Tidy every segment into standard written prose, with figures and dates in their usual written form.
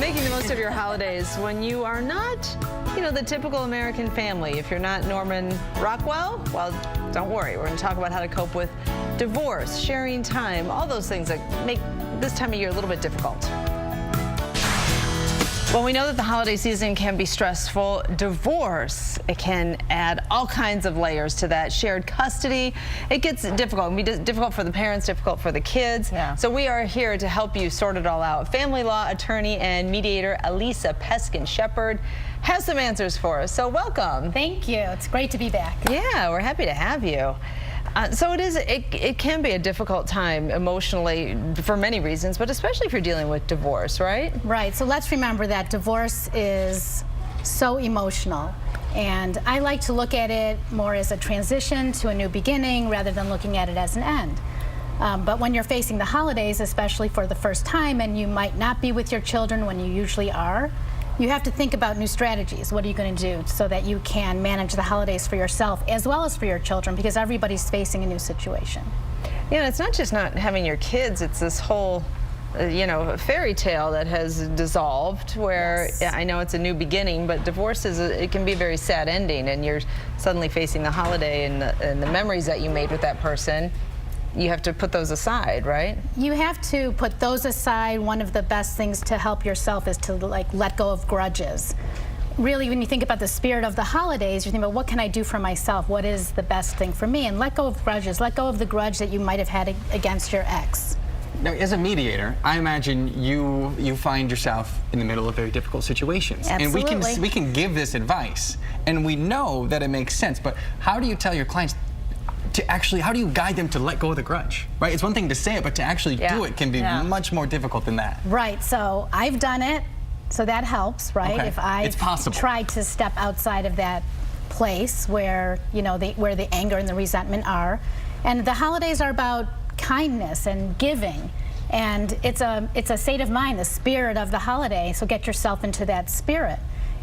making the most of your holidays when you are not, the typical American family. If you're not Norman Rockwell, well, don't worry. We're going to talk about how to cope with divorce, sharing time, all those things that make this time of year a little bit difficult. Well, we know that the holiday season can be stressful. Divorce, it can add all kinds of layers to that. Shared custody, it gets difficult. It can be difficult for the parents, difficult for the kids. Yeah. So we are here to help you sort it all out. Family law attorney and mediator Alisa Peskin-Shepherd has some answers for us. So welcome. Thank you. It's great to be back. Yeah, we're happy to have you. So it can be a difficult time emotionally for many reasons, but especially if you're dealing with divorce, right? Right. So let's remember that divorce is so emotional. And I like to look at it more as a transition to a new beginning rather than looking at it as an end. But when you're facing the holidays, especially for the first time, and you might not be with your children when you usually are, you have to think about new strategies. What are you going to do so that you can manage the holidays for yourself as well as for your children, because everybody's facing a new situation. Yeah, it's not just not having your kids, it's this whole fairy tale that has dissolved where Yes. I know it's a new beginning, but divorce it can be a very sad ending, and you're suddenly facing the holiday and the memories that you made with that person. You have to put those aside, right? You have to put those aside. One of the best things to help yourself is to let go of grudges. Really, when you think about the spirit of the holidays, you think about what can I do for myself? What is the best thing for me? And let go of grudges. Let go of the grudge that you might have had against your ex. Now, as a mediator, I imagine you find yourself in the middle of very difficult situations. Absolutely. And we can give this advice, and we know that it makes sense, but how do you tell your clients how do you guide them to let go of the grudge, right? It's one thing to say it, but to actually do it can be much more difficult than that. Right, so I've done it, so that helps, right? Okay. If I've tried to step outside of that place where, where the anger and the resentment are. And the holidays are about kindness and giving. And it's a state of mind, the spirit of the holiday, so get yourself into that spirit.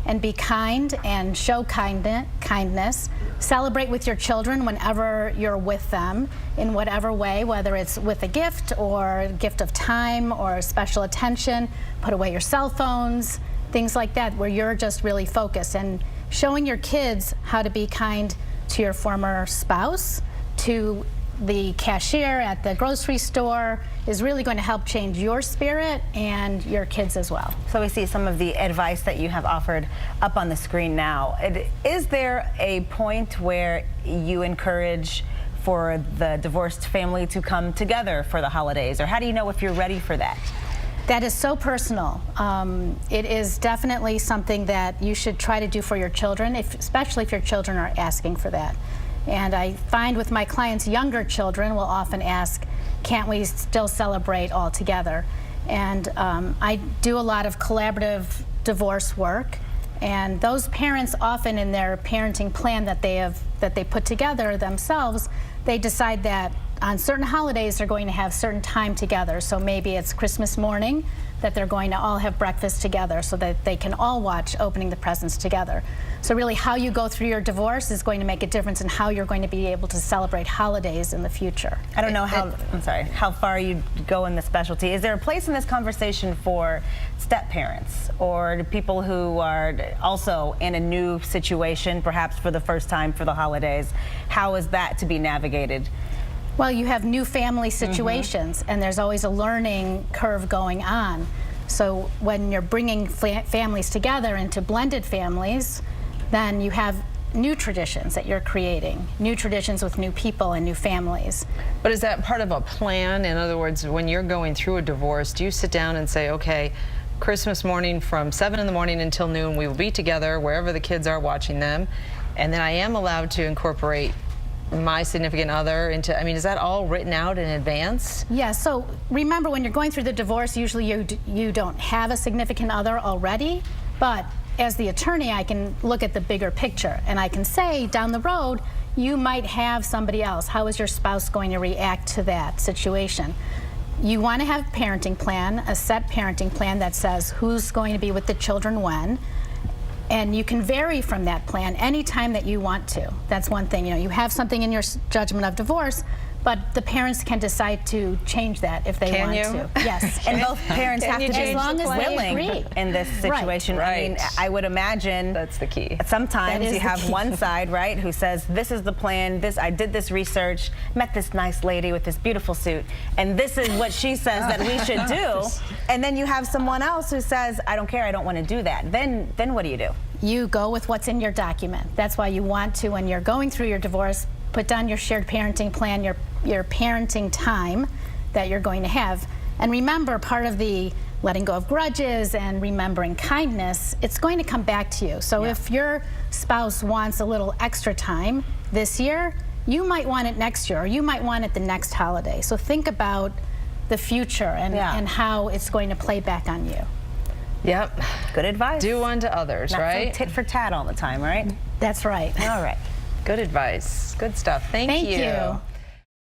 And be kind and show kindness. Celebrate with your children whenever you're with them in whatever way, whether it's with a gift or a gift of time or special attention. Put away your cell phones, things like that, where you're just really focused. And showing your kids how to be kind to your former spouse, to the cashier at the grocery store, is really going to help change your spirit and your kids as well. So we see some of the advice that you have offered up on the screen now. Is there a point where you encourage for the divorced family to come together for the holidays, or how do you know if you're ready for that? That is so personal. It is definitely something that you should try to do for your children, especially if your children are asking for that. And I find with my clients, younger children will often ask, can't we still celebrate all together? And I do a lot of collaborative divorce work, and those parents often in their parenting plan that they put together themselves, they decide that on certain holidays they're going to have certain time together. So maybe it's Christmas morning that they're going to all have breakfast together so that they can all watch opening the presents together. So really how you go through your divorce is going to make a difference in how you're going to be able to celebrate holidays in the future. I don't know how far you go in the specialty. Is there a place in this conversation for step-parents or people who are also in a new situation, perhaps for the first time for the holidays? How is that to be navigated? Well, you have new family situations, and there's always a learning curve going on. So when you're bringing families together into blended families, then you have new traditions that you're creating, new traditions with new people and new families. But is that part of a plan? In other words, when you're going through a divorce, do you sit down and say, okay, Christmas morning from 7 in the morning until noon, we will be together wherever the kids are watching them, and then I am allowed to incorporate my significant other into, is that all written out in advance? Yeah, so remember when you're going through the divorce, usually you don't have a significant other already, but as the attorney, I can look at the bigger picture, and I can say down the road, you might have somebody else. How is your spouse going to react to that situation? You want to have a parenting plan, a set parenting plan that says who's going to be with the children when. And you can vary from that plan anytime that you want to. That's one thing. You have something in your judgment of divorce, but the parents can decide to change that if they want to. Yes. And both parents have to be as long as they willing agree in this situation. Right. I mean, I would imagine that's the key. Sometimes you have one side, right, who says, this is the plan, I did this research, met this nice lady with this beautiful suit, and this is what she says that we should do. And then you have someone else who says, I don't care, I don't want to do that. Then what do? You go with what's in your document. That's why you want to, when you're going through your divorce, put down your shared parenting plan, your parenting time that you're going to have. And remember, part of the letting go of grudges and remembering kindness, it's going to come back to you. So if your spouse wants a little extra time this year, you might want it next year, or you might want it the next holiday. So think about the future and how it's going to play back on you. Yep. Good advice. Do unto others, Not right? so tit for tat all the time, right? That's right. All right. Good advice. Good stuff. Thank you. Thank you.